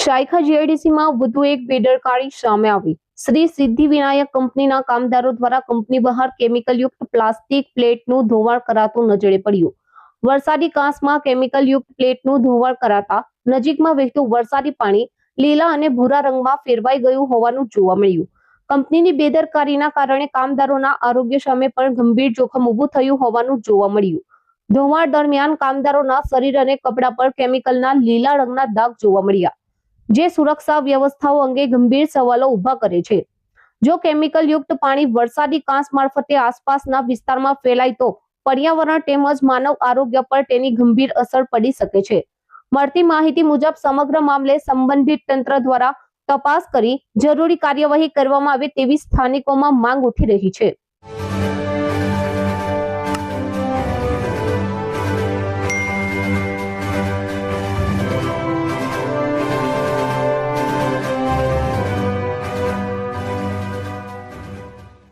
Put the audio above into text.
શાયખા જીઆઈડીસીમાં વધુ એક બેદરકારી સામે આવી। શ્રી સિદ્ધિવિનાયક કંપનીના કામદારો દ્વારા કંપની બહાર કેમિકલયુક્ત પ્લાસ્ટિક પ્લેટનું ધોવાણ કરાતું નજરે પડ્યું। વરસાદી કાંસમાં કેમિકલયુક્ત પ્લેટનું ધોવાણ કરાતા નજીકમાં વહેતું વરસાદી પાણી લીલા અને ભૂરા રંગમાં ફેરવાઈ ગયું હોવાનું જોવા મળ્યું। કંપનીની બેદરકારીના કારણે કામદારોના આરોગ્ય સામે પણ ગંભીર જોખમ ઊભું થયું હોવાનું જોવા મળ્યું। ધોવાણ દરમિયાન કામદારોના શરીર અને કપડા પર કેમિકલના લીલા રંગના દાગ જોવા મળ્યા, જે સુરક્ષા વ્યવસ્થાઓ અંગે ગંભીર સવાલો ઉભા કરે છે। જો કેમિકલયુક્ત પાણી વરસાદી કાંસ મારફતે આસપાસના વિસ્તારમાં ફેલાય તો પર્યાવરણ તેમજ માનવ આરોગ્ય પર તેની ગંભીર અસર પડી શકે છે। મળતી માહિતી મુજબ સમગ્ર મામલે સંબંધિત તંત્ર દ્વારા તપાસ કરી જરૂરી કાર્યવાહી કરવામાં આવે તેવી સ્થાનિકોમાં માંગ ઉઠી રહી છે।